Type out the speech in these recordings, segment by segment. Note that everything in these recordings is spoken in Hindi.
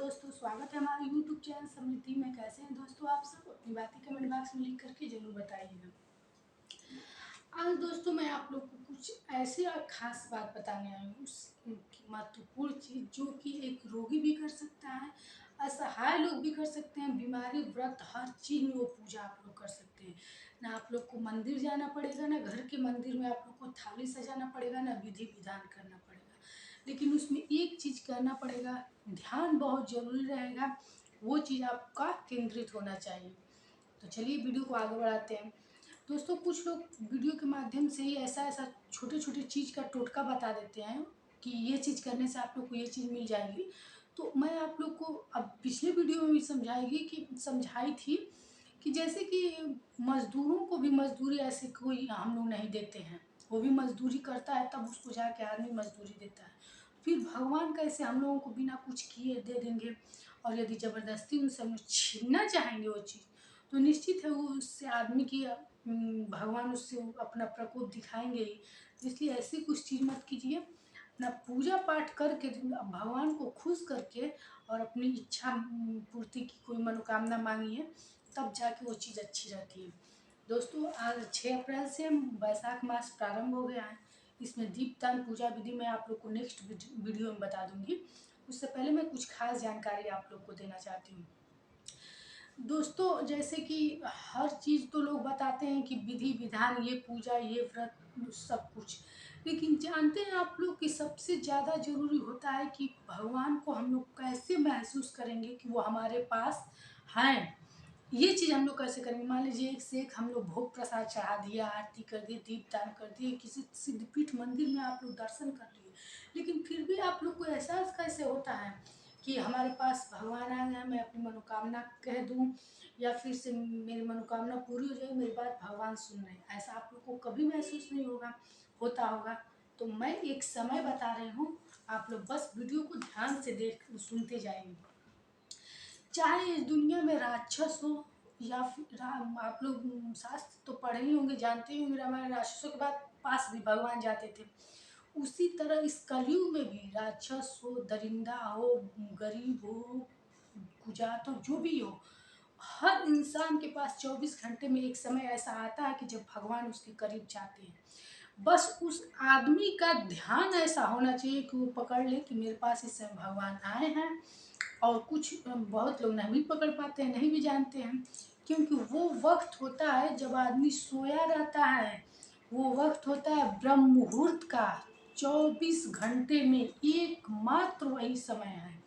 दोस्तों, स्वागत है हमारे YouTube चैनल समृद्धि में। कैसे हैं दोस्तों आप सब? अपनी बातें कमेंट बॉक्स में लिख करके जरूर बताइएगा। आज दोस्तों मैं आप लोग को कुछ ऐसे खास बात बताने आई हूँ, महत्वपूर्ण चीज़ जो कि एक रोगी भी कर सकता है, असहाय लोग भी कर सकते हैं, बीमारी व्रत हर चीज़ में वो पूजा आप लोग कर सकते हैं। ना आप लोग को मंदिर जाना पड़ेगा, ना घर के मंदिर में आप लोग को थाली सजाना पड़ेगा, ना विधि विधान करना पड़ेगा। लेकिन उसमें एक चीज़ करना पड़ेगा, ध्यान बहुत ज़रूरी रहेगा, वो चीज़ आपका केंद्रित होना चाहिए। तो चलिए वीडियो को आगे बढ़ाते हैं। दोस्तों, कुछ लोग वीडियो के माध्यम से ही ऐसा ऐसा छोटे छोटे चीज़ का टोटका बता देते हैं कि ये चीज़ करने से आप लोग को ये चीज़ मिल जाएगी। तो मैं आप लोग को अब पिछले वीडियो में भी समझाई थी कि जैसे कि मज़दूरों को भी मज़दूरी ऐसे कोई हम लोग नहीं देते हैं। वो भी मज़दूरी करता है, तब उसको जाके आदमी मज़दूरी देता है। फिर भगवान कैसे हम लोगों को बिना कुछ किए दे देंगे? और यदि ज़बरदस्ती उनसे हम लोग छीनना चाहेंगे वो चीज़, तो निश्चित है वो उससे आदमी की भगवान उससे अपना प्रकोप दिखाएंगे ही। तो इसलिए ऐसी कुछ चीज़ मत कीजिए। अपना पूजा पाठ करके भगवान को खुश करके और अपनी इच्छा पूर्ति की कोई मनोकामना मांगिए, तब जाके वो चीज़ अच्छी रहती है। दोस्तों, आज 6 अप्रैल से वैशाख मास प्रारंभ हो गया है। इसमें दीपदान पूजा विधि मैं आप लोग को नेक्स्ट वीडियो में बता दूंगी। उससे पहले मैं कुछ खास जानकारी आप लोग को देना चाहती हूँ। दोस्तों, जैसे कि हर चीज़ तो लोग बताते हैं कि विधि विधान, ये पूजा, ये व्रत, सब कुछ, लेकिन जानते हैं आप लोग कि सबसे ज़्यादा ज़रूरी होता है कि भगवान को हम लोग कैसे महसूस करेंगे कि वो हमारे पास हैं। ये चीज़ हम लोग कैसे करेंगे? मान लीजिए एक से एक हम लोग भोग प्रसाद चढ़ा दिया, आरती कर दी, दीपदान कर दिए, किसी सिद्धपीठ मंदिर में आप लोग दर्शन कर लिए, लेकिन फिर भी आप लोग को एहसास कैसे होता है कि हमारे पास भगवान आ गए हैं, मैं अपनी मनोकामना कह दूं या फिर से मेरी मनोकामना पूरी हो जाए, मेरी बात भगवान सुन रहे हैं? ऐसा आप लोग को कभी महसूस नहीं होता होगा। तो मैं एक समय बता रही हूँ, आप लोग बस वीडियो को ध्यान से सुनते जाएंगे। चाहे इस दुनिया में राक्षस हो या फिर आप लोग शास्त्र तो पढ़े ही होंगे, जानते ही होंगे, रामायण राक्षसों के बाद पास भी भगवान जाते थे। उसी तरह इस कलयुग में भी राक्षस हो, दरिंदा हो, गरीब हो, कुजात हो, जो भी हो, हर इंसान के पास 24 घंटे में एक समय ऐसा आता है कि जब भगवान उसके करीब जाते हैं। बस उस आदमी का ध्यान ऐसा होना चाहिए कि वो पकड़ ले कि मेरे पास इस समय भगवान आए हैं। और कुछ बहुत लोग नहीं भी पकड़ पाते हैं, नहीं भी जानते हैं, क्योंकि वो वक्त होता है जब आदमी सोया रहता है। वो वक्त होता है ब्रह्म मुहूर्त का। 24 घंटे में एकमात्र वही समय है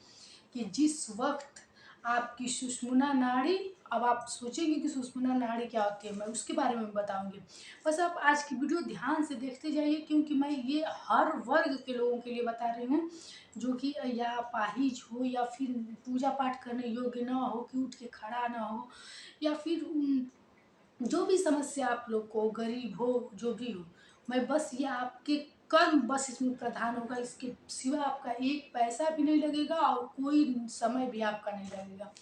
कि जिस वक्त आपकी सुषुम्ना नाड़ी, अब आप सोचेंगे कि सुषुम्ना नाड़ी क्या होती है, मैं उसके बारे में बताऊंगी। बस आप आज की वीडियो ध्यान से देखते जाइए, क्योंकि मैं ये हर वर्ग के लोगों के लिए बता रही हूँ, जो कि या अपाहिज हो या फिर पूजा पाठ करने योग्य ना हो, कि उठ के खड़ा ना हो, या फिर जो भी समस्या आप लोग को, गरीब हो, जो भी हो, मैं बस ये आपके कर्म बस इसमें प्रधान होगा। इसके सिवा आपका एक पैसा भी नहीं लगेगा और कोई समय भी आपका नहीं लगेगा।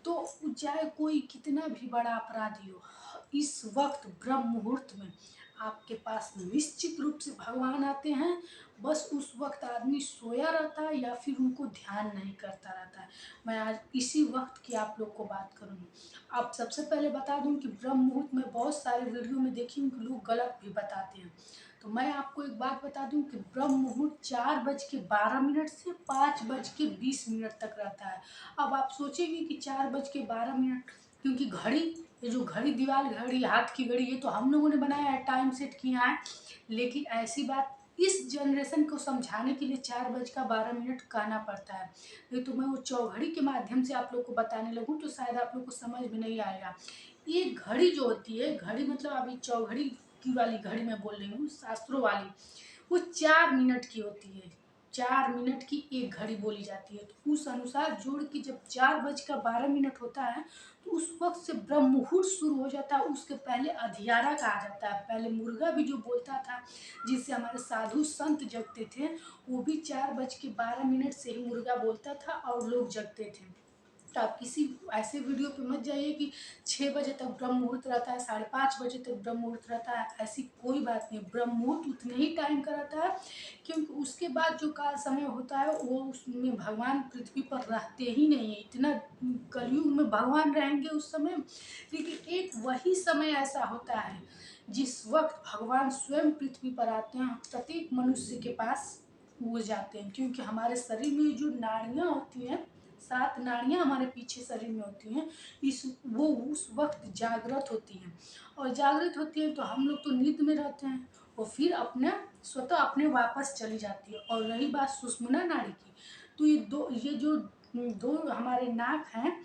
तो चाहे कोई कितना भी बड़ा अपराधी हो, इस वक्त ब्रह्म मुहूर्त में आपके पास निश्चित रूप से भगवान आते हैं। बस उस वक्त आदमी सोया रहता है या फिर उनको ध्यान नहीं करता रहता है। मैं आज इसी वक्त की आप लोग को बात करूँगी। अब सबसे पहले बता दूं कि ब्रह्म मुहूर्त में बहुत सारे वीडियो में देखी कि लोग गलत भी बताते हैं। तो मैं आपको एक बात बता दूं कि ब्रह्म मुहूर्त 4:12 से 5:20 तक रहता है। अब आप सोचेंगे कि 4:12, क्योंकि घड़ी, ये जो घड़ी, दीवार घड़ी, हाथ की घड़ी, ये तो हम लोगों ने बनाया है, टाइम सेट किया है। लेकिन ऐसी बात इस जनरेशन को समझाने के लिए 4:12 कहना पड़ता है। नहीं तो मैं वो चौघड़ी के माध्यम से आप लोग को बताने लगूँ तो शायद आप लोग को समझ में नहीं आएगा। ये घड़ी जो होती है, घड़ी मतलब अभी चौघड़ी की वाली घड़ी मैं बोल रही हूँ, शास्त्रों वाली, वो 4 मिनट की होती है। 4 मिनट की एक घड़ी बोली जाती है। तो उस अनुसार जोड़ के जब 4:12 होता है, तो उस वक्त से ब्रह्म मुहूर्त शुरू हो जाता है। उसके पहले अधियारा कहा जाता है। पहले मुर्गा भी जो बोलता था, जिससे हमारे साधु संत जगते थे, वो भी 4:12 से ही मुर्गा बोलता था और लोग जगते थे। तो आप किसी ऐसे वीडियो पे मत जाइए कि 6 बजे तक ब्रह्म मुहूर्त रहता है, 5:30 बजे तक ब्रह्म मुहूर्त रहता है। ऐसी कोई बात नहीं, ब्रह्म मुहूर्त उतने ही टाइम का रहता है, क्योंकि उसके बाद जो काल समय होता है वो उसमें भगवान पृथ्वी पर रहते ही नहीं है। इतना कलयुग में भगवान रहेंगे उस समय, लेकिन एक वही समय ऐसा होता है जिस वक्त भगवान स्वयं पृथ्वी पर आते हैं, प्रत्येक मनुष्य के पास वो जाते हैं, क्योंकि हमारे शरीर में जो नाड़ियाँ होती हैं, 7 नाड़ियाँ हमारे पीछे शरीर में होती हैं, वो उस वक्त जागृत होती हैं, और जागृत होती हैं तो हम लोग तो नींद में रहते हैं, और फिर अपने स्वतः अपने वापस चली जाती है। और रही बात सुषुम्ना नाड़ी की, तो ये जो दो हमारे नाक हैं,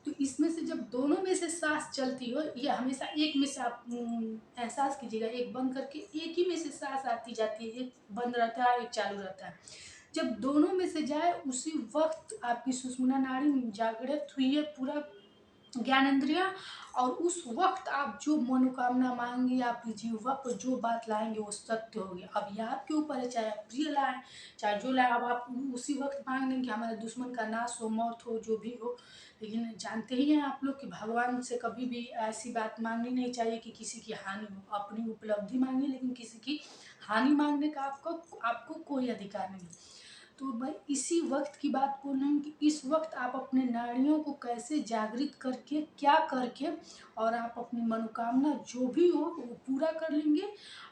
तो इसमें से जब दोनों में से सांस चलती हो, ये हमेशा एक में से आप एहसास कीजिएगा, एक बंद करके एक ही में से सांस आती जाती है, एक बंद रहता है एक चालू रहता है। जब दोनों में से जाए उसी वक्त आपकी सुषुम्ना नाड़ी जागृत हुई है, पूरा ज्ञानेंद्रिया, और उस वक्त आप जो मनोकामना मांगे, आपकी जीवा पर जो बात लाएंगे वो सत्य होगी। अब ये आपके ऊपर है, चाहे आप प्रिय लाएं चाहे जो लाए, अब आप उसी वक्त मांग लें कि हमारे दुश्मन का नाश हो, मौत हो, जो भी हो। लेकिन जानते ही हैं आप लोग कि भगवान से कभी भी ऐसी बात मांगनी नहीं चाहिए कि किसी की हानि हो। अपनी उपलब्धि मांगिए, लेकिन किसी की हानि मांगने का आपको कोई अधिकार नहीं। तो भाई इसी वक्त की बात बोल रही हूँ कि इस वक्त आप अपने नाड़ियों को कैसे जागृत करके, क्या करके, और आप अपनी मनोकामना जो भी हो वो पूरा कर लेंगे,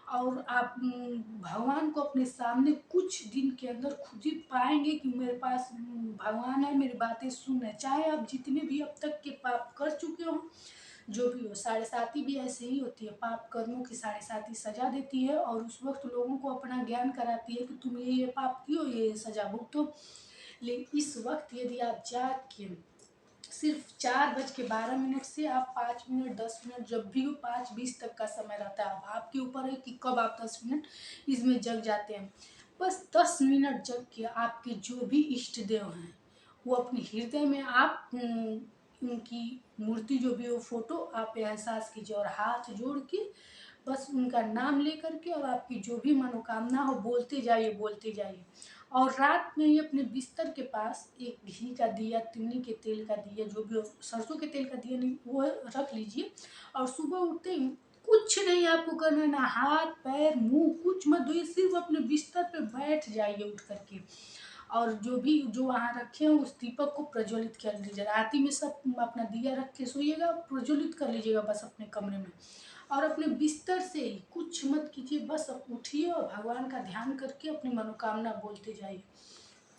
और आप भगवान को अपने सामने कुछ दिन के अंदर खुद ही पाएंगे कि मेरे पास भगवान है, मेरी बातें सुन रहे हैं। चाहे आप जितने भी अब तक के पाप कर चुके हो, जो भी हो, साढ़े साती भी ऐसे ही होती है, पाप कर्मों की साढ़े साती सजा देती है, और उस वक्त लोगों को अपना ज्ञान कराती है कि तुम ये पाप कियो, ये सजा भुगतो। लेकिन इस वक्त यदि आप जाग के सिर्फ 4:12 से आप 5 मिनट 10 मिनट, जब भी हो 5:20 तक का समय रहता है, अब आपके ऊपर है कि कब आप 10 मिनट इसमें जग जाते हैं। बस 10 मिनट जग के आपके जो भी इष्ट देव हैं वो अपने हृदय में आप उनकी मूर्ति जो भी हो, फोटो आप एहसास कीजिए, और हाथ जोड़ के बस उनका नाम लेकर के, और आपकी जो भी मनोकामना हो बोलते जाइए बोलते जाइए। और रात में ही अपने बिस्तर के पास एक घी का दिया, तिन्नी के तेल का दिया, जो भी हो, सरसों के तेल का दिया नहीं, वो रख लीजिए। और सुबह उठते ही कुछ नहीं आपको करना है, ना हाथ पैर मुंह कुछ मत धोइए, सिर्फ अपने बिस्तर पे बैठ जाइए उठ करके, और जो भी जो वहाँ रखे हो उस दीपक को प्रज्वलित कर लीजिए। रात में सब अपना दिया रख के सोइएगा, प्रज्वलित कर लीजिएगा बस अपने कमरे में, और अपने बिस्तर से ही कुछ मत कीजिए, बस उठिए और भगवान का ध्यान करके अपनी मनोकामना बोलते जाइए।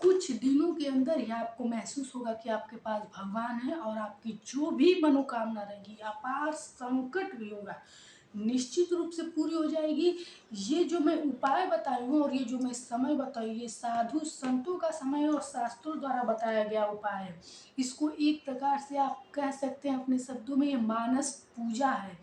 कुछ दिनों के अंदर ही आपको महसूस होगा कि आपके पास भगवान है, और आपकी जो भी मनोकामना रहेगी, अपार संकट भी होगा, निश्चित रूप से पूरी हो जाएगी। ये जो मैं उपाय बताई हूँ और ये जो मैं समय बताई, ये साधु संतों का समय और शास्त्रों द्वारा बताया गया उपाय है। इसको एक प्रकार से आप कह सकते हैं अपने शब्दों में, ये मानस पूजा है।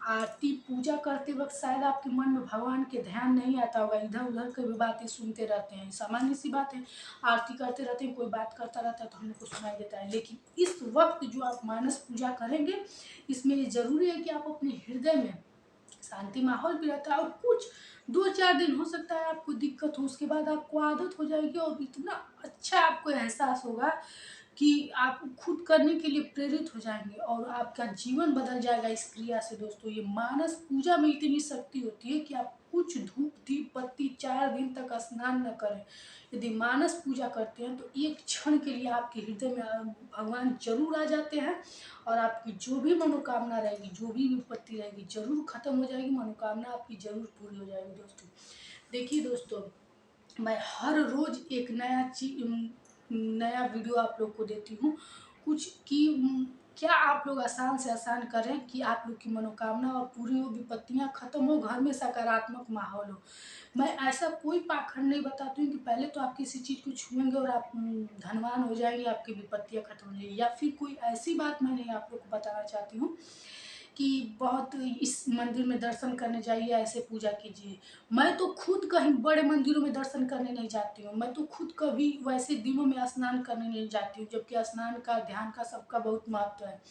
आरती पूजा करते वक्त शायद आपके मन में भगवान के ध्यान नहीं आता होगा, इधर उधर की भी बातें सुनते रहते हैं, सामान्य सी बात है। आरती करते रहते हैं, कोई बात करता रहता है तो हम लोग को सुनाई देता है। लेकिन इस वक्त जो आप मानस पूजा करेंगे, इसमें ये जरूरी है कि आप अपने हृदय में शांति माहौल भी रहता है, और कुछ 2-4 दिन हो सकता है आपको दिक्कत हो, उसके बाद आपको आदत हो जाएगी, और इतना अच्छा आपको एहसास होगा कि आप खुद करने के लिए प्रेरित हो जाएंगे, और आपका जीवन बदल जाएगा इस क्रिया से। दोस्तों, ये मानस पूजा में इतनी शक्ति होती है कि आप कुछ धूप दीप बत्ती 4 दिन तक स्नान न करें, यदि मानस पूजा करते हैं तो एक क्षण के लिए आपके हृदय में भगवान जरूर आ जाते हैं, और आपकी जो भी मनोकामना रहेगी, जो भी विपत्ति रहेगी, जरूर खत्म हो जाएगी, मनोकामना आपकी जरूर पूरी हो जाएगी। दोस्तों देखिए दोस्तों, मैं हर रोज एक नया वीडियो आप लोग को देती हूँ, कुछ कि क्या आप लोग आसान से आसान करें कि आप लोग की मनोकामना और पूरी हो, विपत्तियां खत्म हो, घर में सकारात्मक माहौल हो। मैं ऐसा कोई पाखंड नहीं बताती हूँ कि पहले तो आप किसी चीज़ को छुएंगे और आप धनवान हो जाएंगे, आपकी विपत्तियां खत्म हो जाएगी, या फिर कोई ऐसी बात मैं नहीं आप लोग को बताना चाहती हूँ कि बहुत इस मंदिर में दर्शन करने जाइए, ऐसे पूजा कीजिए। मैं तो खुद कहीं बड़े मंदिरों में दर्शन करने नहीं जाती हूँ, मैं तो खुद कभी वैसे दिनों में स्नान करने नहीं जाती हूँ, जबकि स्नान का ध्यान का सबका बहुत महत्व है।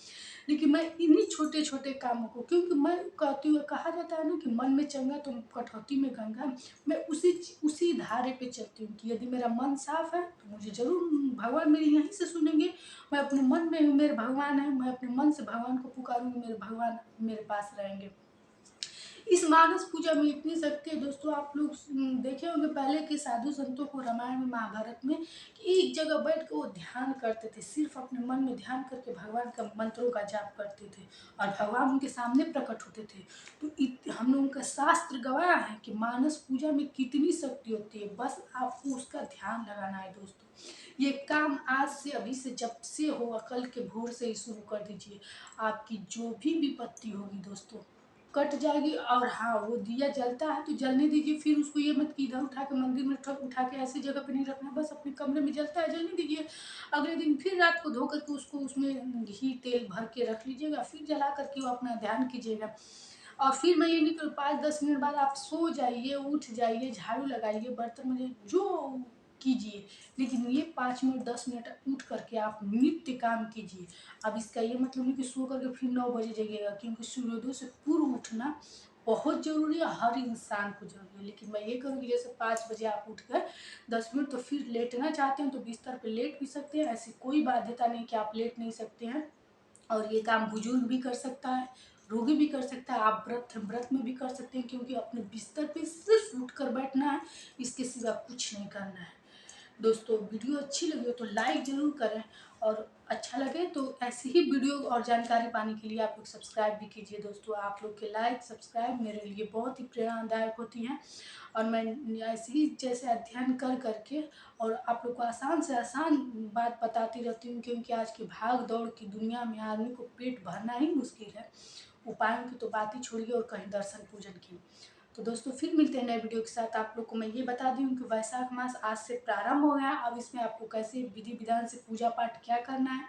लेकिन मैं इन्हीं छोटे छोटे कामों को, क्योंकि मैं कहती हूँ, कहा जाता है ना कि मन में चंगा तो कटौती में गंगा, मैं उसी धारे पे चलती हूँ कि यदि मेरा मन साफ है तो मुझे जरूर भगवान मेरी यहीं से सुनेंगे। मैं अपने मन में हूँ, मेरे भगवान है, मैं अपने मन से भगवान को पुकारूंगी, मेरे भगवान मेरे पास रहेंगे। इस मानस पूजा में इतनी शक्ति है दोस्तों, आप लोग देखे होंगे पहले के साधु संतों को रामायण में महाभारत में कि एक जगह बैठ के वो ध्यान करते थे, सिर्फ अपने मन में ध्यान करके भगवान का मंत्रों का जाप करते थे और भगवान उनके सामने प्रकट होते थे। तो हम लोगों का शास्त्र गवाह है कि मानस पूजा में कितनी शक्ति होती है, बस आपको उसका ध्यान लगाना है दोस्तों। ये काम आज से, अभी से, जब से हो, कल के भोर से ही शुरू कर दीजिए। आपकी जो भी विपत्ति होगी दोस्तों कट जाएगी। और हाँ, वो दिया जलता है तो जलने दीजिए, फिर उसको ये मत कि इधर उठा के मंदिर में उठा के ऐसी जगह पे नहीं रखना, बस अपने कमरे में जलता है जलने दीजिए। अगले दिन फिर रात को धो करके उसको उसमें घी तेल भर के रख लीजिएगा, फिर जला करके वो अपना ध्यान कीजिएगा। और फिर मैं ये नहीं करूँ, 5-10 मिनट बाद आप सो जाइए, उठ जाइए, झाड़ू लगाइए, बर्तन मांजिए, जो कीजिए, लेकिन ये 5 मिनट 10 मिनट उठ करके आप नित्य काम कीजिए। अब इसका ये मतलब नहीं कि सो करके फिर 9 बजे जगिएगा, क्योंकि सूर्योदय से पूर्व उठना बहुत ज़रूरी है, हर इंसान को ज़रूरी है। लेकिन मैं ये करूँगी जैसे 5 बजे आप उठ कर 10 मिनट, तो फिर लेटना चाहते हैं तो बिस्तर पे लेट भी सकते हैं, ऐसी कोई बाध्यता नहीं कि आप लेट नहीं सकते हैं। और ये काम बुजुर्ग भी कर सकता है, रोगी भी कर सकता है, आप व्रत में भी कर सकते हैं, क्योंकि अपने बिस्तर पे सिर्फ उठ कर बैठना है, इसके सिवा कुछ नहीं करना है। दोस्तों वीडियो अच्छी लगी हो तो लाइक ज़रूर करें, और अच्छा लगे तो ऐसी ही वीडियो और जानकारी पाने के लिए आप लोग सब्सक्राइब भी कीजिए। दोस्तों आप लोग के लाइक सब्सक्राइब मेरे लिए बहुत ही प्रेरणादायक होती हैं, और मैं ऐसे ही जैसे अध्ययन कर करके और आप लोग को आसान से आसान बात बताती रहती हूँ, क्योंकि आज की भाग दौड़ की दुनिया में आदमी को पेट भरना ही मुश्किल है, उपायों की तो बात ही छोड़िए और कहीं दर्शन पूजन की। तो दोस्तों फिर मिलते हैं नए वीडियो के साथ। आप लोग को मैं ये बता दूं कि वैशाख मास आज से प्रारंभ हो गया, अब इसमें आपको कैसे विधि विधान से पूजा पाठ क्या करना है,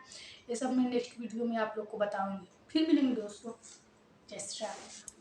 ये सब मैं नेक्स्ट वीडियो में आप लोग को बताऊंगी। फिर मिलेंगे दोस्तों, जय श्री राम।